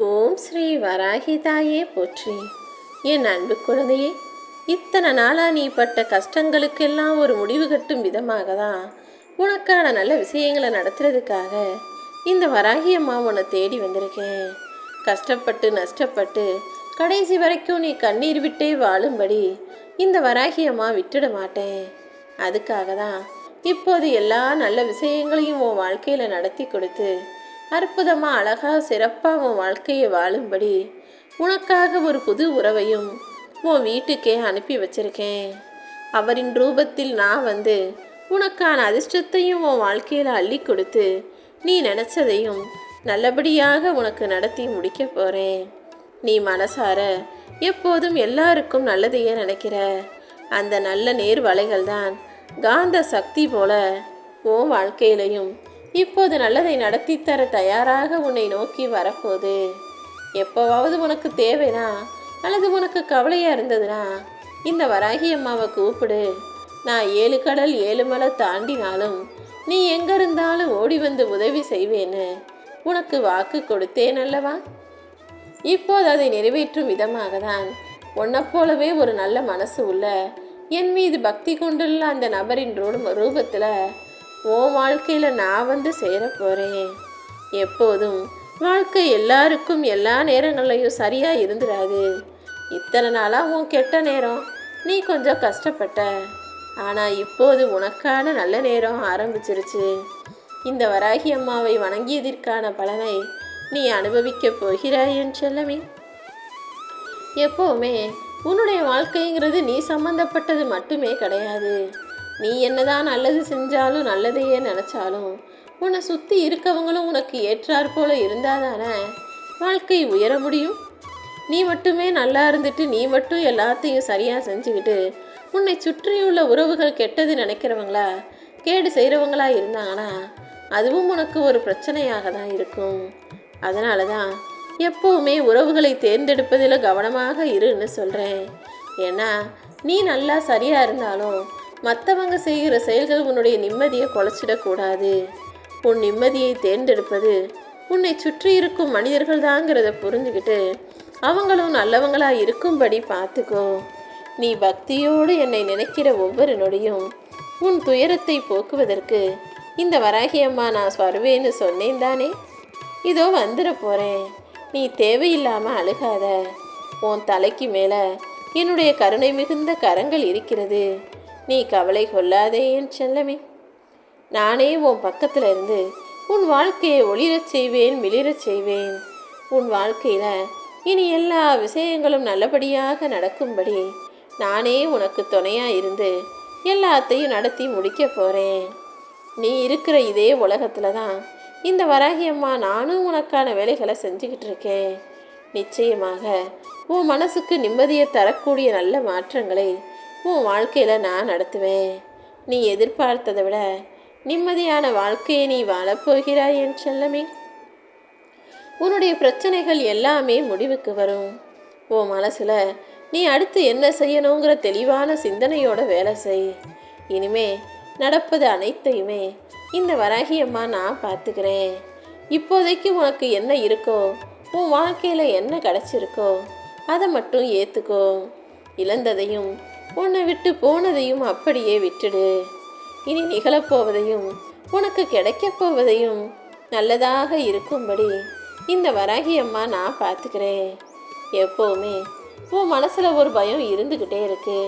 ஓம் ஸ்ரீ வராகிதாயே போற்றி. என் அன்பு குழந்தையே, இத்தனை நாளாக நீ பட்ட கஷ்டங்களுக்கெல்லாம் ஒரு முடிவு கட்டும் விதமாக தான் உனக்கான நல்ல விஷயங்களை நடத்துறதுக்காக இந்த வராகி அம்மா உன்னை தேடி வந்திருக்கேன். கஷ்டப்பட்டு நஷ்டப்பட்டு கடைசி வரைக்கும் நீ கண்ணீர் விட்டே வாழும்படி இந்த வராகி அம்மா விட்டுட மாட்டேன். அதுக்காக தான் இப்போது எல்லா நல்ல விஷயங்களையும் உன் வாழ்க்கையில் நடத்தி கொடுத்து அற்புதமாக அழகாக சிறப்பாக உன் வாழ்க்கையை வாழும்படி உனக்காக ஒரு புது உறவையும் உன் வீட்டுக்கே அனுப்பி வச்சிருக்கேன். அவரின் ரூபத்தில் நான் வந்து உனக்கான அதிர்ஷ்டத்தையும் உன் வாழ்க்கையில் அள்ளி கொடுத்து நீ நினச்சதையும் நல்லபடியாக உனக்கு நடத்தி முடிக்க போகிறேன். நீ மனசார எப்போதும் எல்லாருக்கும் நல்லதையே நினைக்கிற அந்த நல்ல நேர்வலைகள் தான் காந்த சக்தி போல உன் வாழ்க்கையிலையும் இப்போது நல்லதை நடத்தி தர தயாராக உன்னை நோக்கி வரப்போகுது. எப்போவாவது உனக்கு தேவைனா அல்லது உனக்கு கவலையாக இருந்ததுன்னா இந்த வராகி அம்மாவை கூப்பிடு. நான் 7 கடல் 7 மலை தாண்டினாலும் நீ எங்கே இருந்தாலும் ஓடி வந்து உதவி செய்வேன்னு உனக்கு வாக்கு கொடுத்தேன் அல்லவா? இப்போது அதை நிறைவேற்றும் விதமாக தான் உன்னை போலவே ஒரு நல்ல மனசு உள்ள என் மீது பக்தி கொண்டுள்ள அந்த நபரின் ரூபத்தில் உன் வாழ்க்கையில் நான் வந்து சேர போகிறேன். எப்போதும் வாழ்க்கை எல்லாருக்கும் எல்லா நேரங்கள்லையும் சரியாக இருந்துடாது. இத்தனை நாளாக உன் கெட்ட நேரம் நீ கொஞ்சம் கஷ்டப்பட்ட, ஆனால் இப்போது உனக்கான நல்ல நேரம் ஆரம்பிச்சிருச்சு. இந்த வராகி அம்மாவை வணங்கியதற்கான பலனை நீ அனுபவிக்கப் போகிறாய் என் செல்லமே. எப்போவுமே உன்னுடைய வாழ்க்கைங்கிறது நீ சம்பந்தப்பட்டது மட்டுமே கிடையாது. நீ என்னதான் நல்லது செஞ்சாலும் நல்லதையே நினச்சாலும் உன்னை சுற்றி இருக்கவங்களும் உனக்கு ஏற்றாற் போல இருந்தாதானே வாழ்க்கை உயர முடியும். நீ மட்டுமே நல்லா இருந்துட்டு நீ மட்டும் எல்லாத்தையும் சரியாக செஞ்சுக்கிட்டு உன்னை சுற்றியுள்ள உறவுகள் கெட்டது நினைக்கிறவங்களா கேடு செய்கிறவங்களா இருந்தாங்கன்னா அதுவும் உனக்கு ஒரு பிரச்சனையாக தான் இருக்கும். அதனால தான் எப்போவுமே உறவுகளை தேர்ந்தெடுப்பதில் கவனமாக இருன்னு சொல்கிறேன். ஏன்னா நீ நல்லா சரியாக இருந்தாலும் மற்றவங்க செய்கிற செயல்கள் உன்னுடைய நிம்மதியை குலைச்சிடக்கூடாது. உன் நிம்மதியை தேர்ந்தெடுப்பது உன்னை சுற்றி இருக்கும் மனிதர்கள் தாங்கிறத புரிஞ்சுக்கிட்டு அவங்களும் நல்லவங்களாக இருக்கும்படி பார்த்துக்கோ. நீ பக்தியோடு என்னை நினைக்கிற ஒவ்வொரு நொடியும் உன் துயரத்தை போக்குவதற்கு இந்த வராகி அம்மா நான் வருவேன்னு சொன்னேன் தானே. இதோ வந்துட போகிறேன். நீ தேவையில்லாமல் அழுகாத. உன் தலைக்கு மேலே என்னுடைய கருணை மிகுந்த கரங்கள் இருக்கிறது. நீ கவலை கொள்ளாதே என் செல்லமே. நானே உன் பக்கத்தில் இருந்து உன் வாழ்க்கையை ஒளிரச் செய்வேன், மிளிரச் செய்வேன். உன் வாழ்க்கையில் இனி எல்லா விஷயங்களும் நல்லபடியாக நடக்கும்படி நானே உனக்கு துணையாக இருந்து எல்லாத்தையும் நடத்தி முடிக்க போகிறேன். நீ இருக்கிற இதே உலகத்தில் தான் இந்த வராகி அம்மா நானும் உனக்கான வேலைகளை செஞ்சுக்கிட்டு இருக்கேன். நிச்சயமாக உன் மனசுக்கு நிம்மதியை தரக்கூடிய நல்ல மாற்றங்களை உன் வாழ்க்கையில் நான் நடத்துவேன். நீ எதிர்பார்த்ததை விட நிம்மதியான வாழ்க்கையை நீ வாழப்போகிறாய் என் செல்லமே. உன்னுடைய பிரச்சனைகள் எல்லாமே முடிவுக்கு வரும். உன் மனசில் நீ அடுத்து என்ன செய்யணுங்கிற தெளிவான சிந்தனையோட வேலை செய். இனிமே நடப்பது அனைத்தையுமே இந்த வராகி அம்மா நான் பார்த்துக்கிறேன். இப்போதைக்கு உனக்கு என்ன இருக்கோ, உன் வாழ்க்கையில் என்ன கிடச்சிருக்கோ அதை மட்டும் ஏற்றுக்கோ. இழந்ததையும் உன்னை விட்டு போனதையும் அப்படியே விட்டுடு. இனி நிகழப்போவதையும் உனக்கு கிடைக்கப் போவதையும் நல்லதாக இருக்கும்படி இந்த வராகி அம்மா நான் பார்த்துக்கிறேன். எப்போவுமே உன் மனசில் ஒரு பயம் இருந்துக்கிட்டே இருக்கு.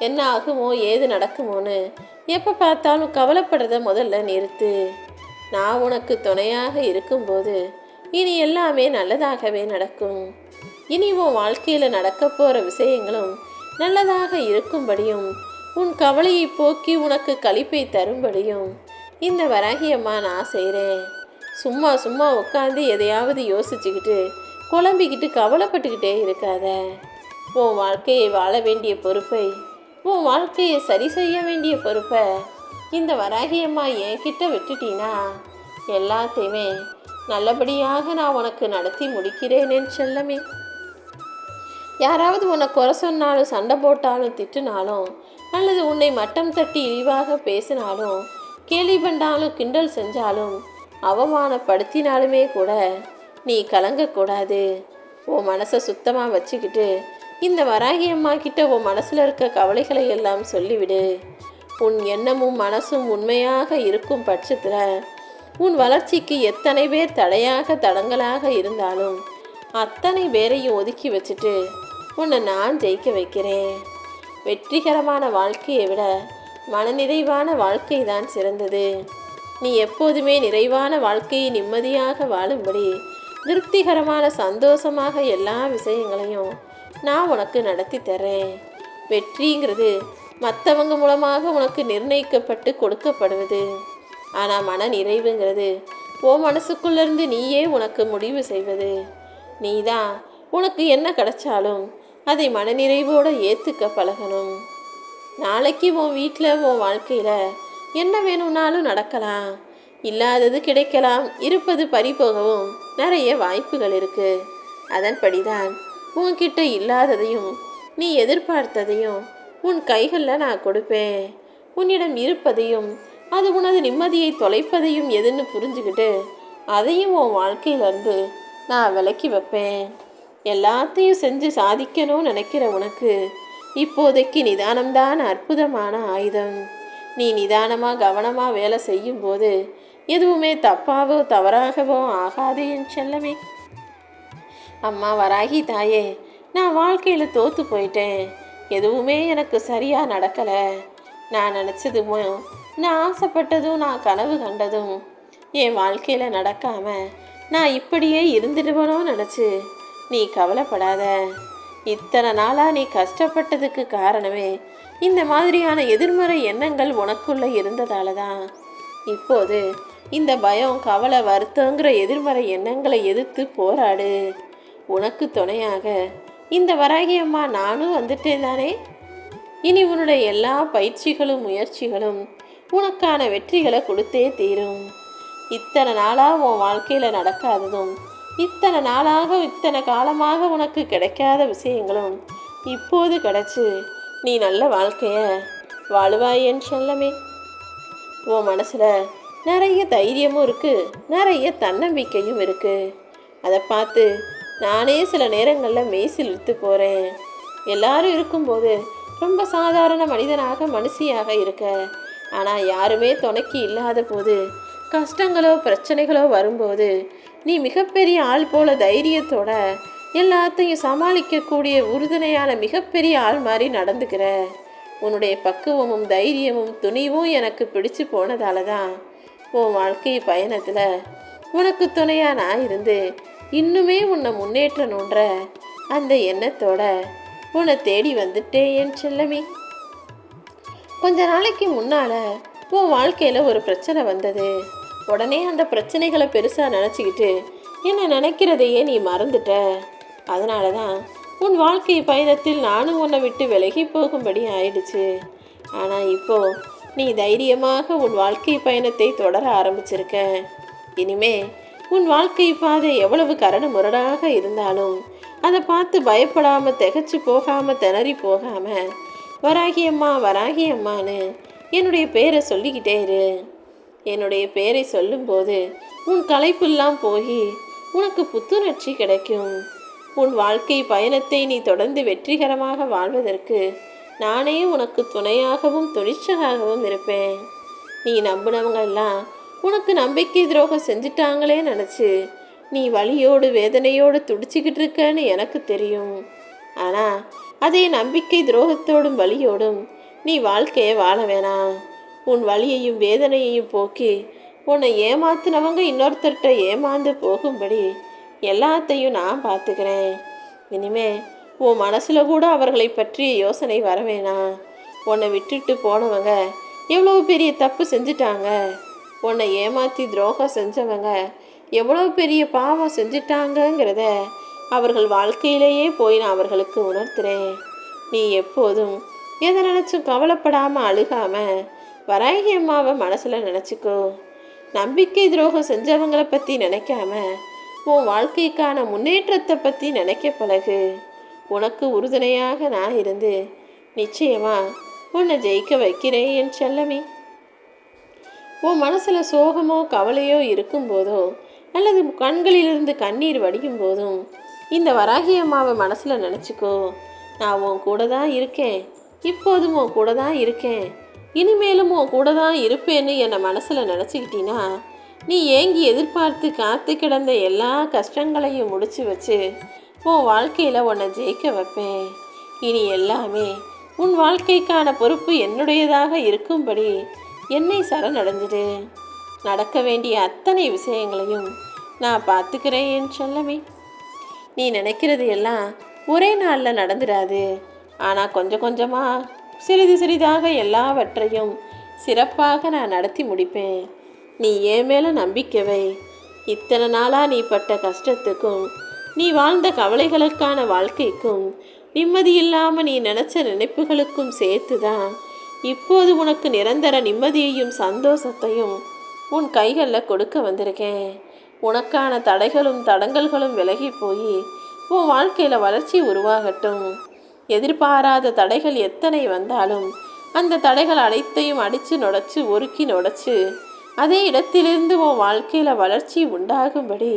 என்ன ஆகுமோ ஏது நடக்குமோன்னு எப்போ பார்த்தாலும் கவலைப்படுறத முதல்ல நிறுத்து. நான் உனக்கு துணையாக இருக்கும்போது இனி எல்லாமே நல்லதாகவே நடக்கும். இனி உன் வாழ்க்கையில் நடக்க போகிற விஷயங்களும் நல்லதாக இருக்கும்படியும் உன் கவலையை போக்கி உனக்கு களிப்பை தரும்படியும் இந்த வராகி அம்மா நான் செய்கிறேன். சும்மா சும்மா உட்காந்து எதையாவது யோசிச்சுக்கிட்டு குழம்பிக்கிட்டு கவலைப்பட்டுக்கிட்டே இருக்காத. உன் வாழ்க்கையை வாழ வேண்டிய பொறுப்பை, உன் வாழ்க்கையை சரி செய்ய வேண்டிய பொறுப்பை இந்த வராகி அம்மா என்கிட்ட விட்டுட்டீன்னா எல்லாத்தையுமே நல்லபடியாக நான் உனக்கு நடத்தி முடிக்கிறேனேன்னு செல்லமே. யாராவது உன்னை குறை சொன்னாலும் சண்டை போட்டாலும் திட்டுனாலும் அல்லது உன்னை மட்டம் தட்டி இழிவாக பேசினாலும் கேலி பண்ணாலும் கிண்டல் செஞ்சாலும் அவமானப்படுத்தினாலுமே கூட நீ கலங்கக்கூடாது. உன் மனசை சுத்தமாக வச்சுக்கிட்டு இந்த வராகி அம்மா கிட்ட உன் மனசில் இருக்க கவலைகளை எல்லாம் சொல்லிவிடு. உன் எண்ணமும் மனசும் உண்மையாக இருக்கும் பட்சத்தில் உன் வளர்ச்சிக்கு எத்தனை பேர் தடங்கலாக இருந்தாலும் அத்தனை பேரையும் ஒதுக்கி வச்சுட்டு உன்னை நான் ஜெயிக்க வைக்கிறேன். வெற்றிகரமான வாழ்க்கையை விட மனநிறைவான வாழ்க்கை தான் சிறந்தது. நீ எப்போதுமே நிறைவான வாழ்க்கையை நிம்மதியாக வாழும்படி திருப்திகரமான சந்தோஷமாக எல்லா விஷயங்களையும் நான் உனக்கு நடத்தி தரேன். வெற்றிங்கிறது மற்றவங்க மூலமாக உனக்கு நிர்ணயிக்கப்பட்டு கொடுக்கப்படுவது. ஆனால் மன நிறைவுங்கிறது உன் மனசுக்குள்ளேருந்து நீயே உனக்கு முடிவு செய்வது. நீ தான் உனக்கு என்ன கிடைச்சாலும் அதை மனநிறைவோடு ஏற்றுக்க பழகணும். நாளைக்கு உன் வீட்டில் உன் வாழ்க்கையில் என்ன வேணும்னாலும் நடக்கலாம், இல்லாதது கிடைக்கலாம், இருப்பது பறிபோகவும் நிறைய வாய்ப்புகள் இருக்குது. அதன்படி தான் உன்கிட்ட இல்லாததையும் நீ எதிர்பார்த்ததையும் உன் கைகளில் நான் கொடுப்பேன். உன்னிடம் இருப்பதையும் அது உனது நிம்மதியை தொலைப்பதையும் எதுன்னு புரிஞ்சுக்கிட்டு அதையும் உன் வாழ்க்கையிலேருந்து நான் விலக்கி வைப்பேன். எல்லாத்தையும் செஞ்சு சாதிக்கணும்னு நினைக்கிற உனக்கு இப்போதைக்கு நிதானம்தான் அற்புதமான ஆயுதம். நீ நிதானமாக கவனமாக வேலை செய்யும்போது எதுவுமே தப்பாவோ தவறாகவோ ஆகாது என் செல்லமே. அம்மா வராகி தாயே, நான் வாழ்க்கையில் தோற்று போயிட்டேன். எதுவுமே எனக்கு சரியாக நடக்கலை. நான் நினச்சதும் நான் ஆசைப்பட்டதும் நான் கனவு கண்டதும் என் வாழ்க்கையில் நடக்காமல் நான் இப்படியே இருந்துடுவனோ நினச்சி நீ கவலைப்படாத. இத்தனை நாளாக நீ கஷ்டப்பட்டதுக்கு காரணமே இந்த மாதிரியான எதிர்மறை எண்ணங்கள் உனக்குள்ளே இருந்ததால தான். இப்போது இந்த பயம், கவலை, வருத்தங்கிற எதிர்மறை எண்ணங்களை எதிர்த்து போராடு. உனக்கு துணையாக இந்த வராகி அம்மா நானும் வந்துட்டேன் தானே. இனி உன்னுடைய எல்லா பயிற்சிகளும் முயற்சிகளும் உனக்கான வெற்றிகளை கொடுத்தே தீரும். இத்தனை நாளாக உன் வாழ்க்கையில் நடக்காததும் இத்தனை நாளாக இத்தனை காலமாக உனக்கு கிடைக்காத விஷயங்களும் இப்போது கிடச்சி நீ நல்ல வாழ்க்கைய வாழுவாய் என் செல்லமே. உன் மனசில் நிறைய தைரியமும் இருக்குது, நிறைய தன்னம்பிக்கையும் இருக்குது. அதை பார்த்து நானே சில நேரங்களில் மெய்சில் இழுத்து போகிறேன். எல்லாரும் இருக்கும்போது ரொம்ப சாதாரண மனிதனாக மனுஷியாக இருக்க, ஆனால் யாருமே துணைக்கு இல்லாத போது கஷ்டங்களோ பிரச்சனைகளோ வரும்போது நீ மிகப்பெரிய ஆள் போல தைரியத்தோட எல்லாத்தையும் சமாளிக்கக்கூடிய உறுதுணையான மிகப்பெரிய ஆள் மாதிரி நடந்துக்கிற. உன்னுடைய பக்குவமும் தைரியமும் துணிவும் எனக்கு பிடிச்சு போனதால தான் உன் வாழ்க்கை பயணத்தில் உனக்கு துணையாக நான் இருந்து இன்னுமே உன்னை முன்னேற்றணுன்ற அந்த எண்ணத்தோட உன்னை தேடி வந்துட்டேன் என் செல்லமே. கொஞ்ச நாளைக்கு முன்னால் உன் வாழ்க்கையில் ஒரு பிரச்சனை வந்தது. உடனே அந்த பிரச்சனைகளை பெருசாக நினச்சிக்கிட்டு என்ன நினைக்கிறதையே நீ மறந்துட்ட. அதனால தான் உன் வாழ்க்கை பயணத்தில் நானும் உன்னை விட்டு விலகி போகும்படி ஆயிடுச்சு. ஆனால் இப்போது நீ தைரியமாக உன் வாழ்க்கை பயணத்தை தொடர ஆரம்பிச்சிருக்க. இனிமே உன் வாழ்க்கை பாதை எவ்வளவு கரடு முரடாக இருந்தாலும் அதை பார்த்து பயப்படாமல் திகச்சு போகாமல் திணறி போகாமல் வராகி அம்மா வராகி அம்மான்னு என்னுடைய பேரை சொல்லிக்கிட்டே இரு. என்னுடைய பேரை சொல்லும்போது உன் களைப்பெல்லாம் போய் உனக்கு புத்துணர்ச்சி கிடைக்கும். உன் வாழ்க்கை பயணத்தை நீ தொடர்ந்து வெற்றிகரமாக வாழ்வதற்கு நானே உனக்கு துணையாகவும் துணிச்சலாகவும் இருப்பேன். நீ நம்பினவங்க எல்லாம் உனக்கு நம்பிக்கை துரோகம் செஞ்சிட்டாங்களே நினச்சி நீ வலியோடு வேதனையோடு துடிச்சிக்கிட்டு இருக்கன்னு எனக்கு தெரியும். ஆனால் அதே நம்பிக்கை துரோகத்தோடும் வலியோடும் நீ வாழ்க்கையை வாழ வேணாம். உன் வலியையும் வேதனையையும் போக்கி உன்னை ஏமாத்தினவங்க இன்னொருத்தர்கிட்ட ஏமாந்து போகும்படி எல்லாத்தையும் நான் பார்த்துக்கிறேன். இனிமே உன் மனசில் கூட அவர்களை பற்றிய யோசனை வர வேணாம். உன்னை விட்டுட்டு போனவங்க எவ்வளோ பெரிய தப்பு செஞ்சிட்டாங்க, உன்னை ஏமாற்றி துரோகம் செஞ்சவங்க எவ்வளோ பெரிய பாவம் செஞ்சிட்டாங்கங்கிறத அவர்கள் வாழ்க்கையிலேயே போய் நான் அவர்களுக்கு உணர்த்துறேன். நீ எப்போதும் எதை நினச்சும் கவலைப்படாமல் அழுகாமல் வராகி அம்மாவை மனசில் நினச்சிக்கோ. நம்பிக்கை துரோகம் செஞ்சவங்களை பற்றி நினைக்காம உன் வாழ்க்கைக்கான முன்னேற்றத்தை பற்றி நினைக்க பழகு. உனக்கு உறுதுணையாக நான் இருந்து நிச்சயமாக உன்னை ஜெயிக்க வைக்கிறேன் என் செல்லமே. உன் மனசில் சோகமோ கவலையோ இருக்கும்போதோ அல்லது கண்களிலிருந்து கண்ணீர் வடியும் போதும் இந்த வராகி அம்மாவை மனசில் நினச்சிக்கோ. நான் உன் கூட தான் இருக்கேன், இப்போதும் உன் கூட தான் இருக்கேன், இனிமேலும் உன் கூட தான் இருப்பேன்னு என்னை மனசில் நினச்சிக்கிட்டினா நீ ஏங்கி எதிர்பார்த்து காத்து கிடந்த எல்லா கஷ்டங்களையும் முடிச்சு வச்சு உன் வாழ்க்கையில் உன்னை ஜெயிக்க வைப்பேன். இனி எல்லாமே உன் வாழ்க்கைக்கான பொறுப்பு என்னுடையதாக இருக்கும்படி என்னை சரணடைஞ்சிடு. நடக்க வேண்டிய அத்தனை விஷயங்களையும் நான் பார்த்துக்கிறேன் என் செல்லமே. நீ நினைக்கிறது எல்லாம் ஒரே நாளில் நடந்துடாது. ஆனால் கொஞ்சம் கொஞ்சமாக சிறிது சிறிதாக எல்லாவற்றையும் சிறப்பாக நான் நடத்தி முடிப்பேன். நீ ஏன் மேலே நம்பிக்கை வை. இத்தனை நாளாக நீ பட்ட கஷ்டத்துக்கும் நீ வாழ்ந்த கவலைகளுக்கான வாழ்க்கைக்கும் நிம்மதி இல்லாமல் நீ நினச்ச நினைப்புகளுக்கும் சேர்த்து தான் இப்போது உனக்கு நிரந்தர நிம்மதியையும் சந்தோஷத்தையும் உன் கைகளில் கொடுக்க வந்திருக்கேன். உனக்கான தடைகளும் தடங்கல்களும் விலகி போய் உன் வாழ்க்கையில் வளர்ச்சி உருவாகட்டும். எதிர்பாராத தடைகள் எத்தனை வந்தாலும் அந்த தடைகள் அனைத்தையும் அடித்து நொடைச்சு ஒருக்கி நொடைச்சு அதே இடத்திலிருந்து உன் வாழ்க்கையில் வளர்ச்சி உண்டாகும்படி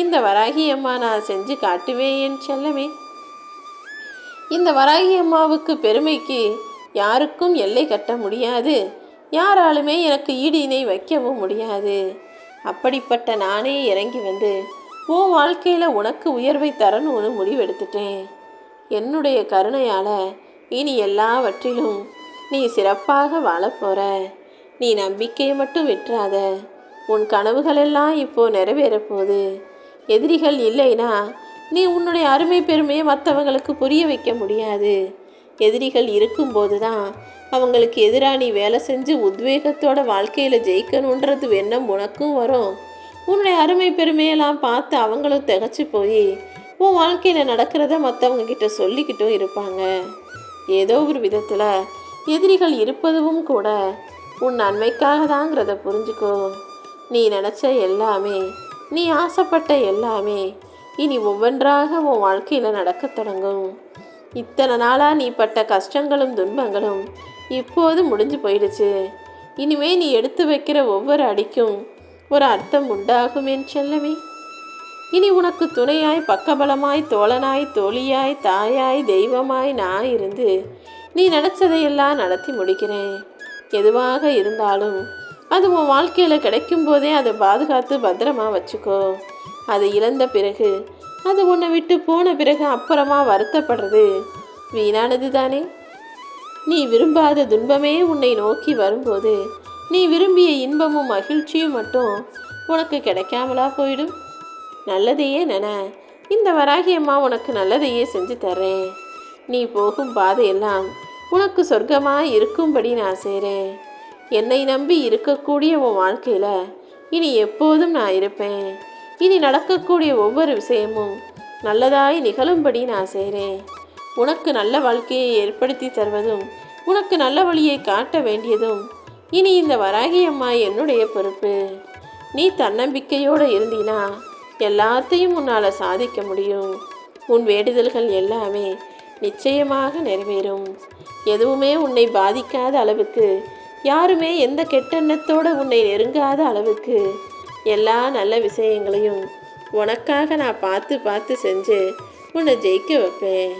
இந்த வராகி அம்மா நான் செஞ்சு காட்டுவேன் என் செல்லமே. இந்த வராகி அம்மாவுக்கு பெருமைக்கு யாருக்கும் எல்லை கட்ட முடியாது. யாராலுமே எனக்கு ஈடு இணை வைக்கவும் முடியாது. அப்படிப்பட்ட நானே இறங்கி வந்து உன் வாழ்க்கையில் உனக்கு உயர்வை தரணும்னு முடிவெடுத்துட்டேன். என்னுடைய கருணையால் இனி எல்லாவற்றிலும் நீ சிறப்பாக வாழப்போகிற. நீ நம்பிக்கையை மட்டும் விட்டுறாத. உன் கனவுகளெல்லாம் இப்போது நிறைவேறப்போகுது. எதிரிகள் இல்லைனா நீ உன்னுடைய அருமை பெருமையை மற்றவங்களுக்கு புரிய வைக்க முடியாது. எதிரிகள் இருக்கும்போது தான் அவங்களுக்கு எதிராக நீ வேலை செஞ்சு உத்வேகத்தோட வாழ்க்கையில் ஜெயிக்கணுன்றது எண்ணம் உனக்கும் வரும். உன்னுடைய அருமை பெருமையெல்லாம் பார்த்து அவங்களும் திகச்சு போய் உன் வாழ்க்கையில் நடக்கிறத மற்றவங்க கிட்ட சொல்லிக்கிட்டும் இருப்பாங்க. ஏதோ ஒரு விதத்தில் எதிரிகள் இருப்பதும் கூட உன் நன்மைக்காக தாங்கிறத புரிஞ்சுக்கோ. நீ நினச்ச எல்லாமே, நீ ஆசைப்பட்ட எல்லாமே இனி ஒவ்வொன்றாக உன் வாழ்க்கையில் நடக்க தொடங்கும். இத்தனை நாளாக நீ பட்ட கஷ்டங்களும் துன்பங்களும் இப்போது முடிஞ்சு போயிடுச்சு. இனிமே நீ எடுத்து வைக்கிற ஒவ்வொரு அடிக்கும் ஒரு அர்த்தம் உண்டாகும் என் செல்லமே. இனி உனக்கு துணையாய், பக்கபலமாய், தோழனாய், தோழியாய், தாயாய், தெய்வமாய் நான் இருந்து நீ நினச்சதையெல்லாம் நடத்தி முடிக்கிறேன். எதுவாக இருந்தாலும் அது உன் வாழ்க்கையில் கிடைக்கும் போதே அதை பாதுகாத்து பத்திரமா வச்சுக்கோ. அது இழந்த பிறகு, அது உன்னை விட்டு போன பிறகு அப்புறமா வருத்தப்படுறது வீணானது தானே. நீ விரும்பாத துன்பமே உன்னை நோக்கி வரும்போது நீ விரும்பிய இன்பமும் மகிழ்ச்சியும் மட்டும் உனக்கு கிடைக்காமலா போயிடும். நல்லதையே நென. இந்த வராகி அம்மா உனக்கு நல்லதையே செஞ்சு தர்றேன். நீ போகும் பாதையெல்லாம் உனக்கு சொர்க்கமாக இருக்கும்படி நான் செய்கிறேன். என்னை நம்பி இருக்கக்கூடிய உன் வாழ்க்கையில் இனி எப்போதும் நான் இருப்பேன். இனி நடக்கக்கூடிய ஒவ்வொரு விஷயமும் நல்லதாய் நிகழும்படி நான் செய்கிறேன். உனக்கு நல்ல வாழ்க்கையை ஏற்படுத்தி தருவதும் உனக்கு நல்ல வழியை காட்ட வேண்டியதும் இனி இந்த வராகி அம்மா என்னுடைய பொறுப்பு. நீ தன்னம்பிக்கையோடு இருந்தினா எல்லாத்தையும் உன்னால் சாதிக்க முடியும். உன் வேண்டுதல்கள் எல்லாமே நிச்சயமாக நிறைவேறும். எதுவுமே உன்னை பாதிக்காத அளவுக்கு, யாருமே எந்த கெட்டெண்ணத்தோடு உன்னை நெருங்காத அளவுக்கு எல்லா நல்ல விஷயங்களையும் உனக்காக நான் பார்த்து பார்த்து செஞ்சு உன்னை ஜெயிக்க வைப்பேன்.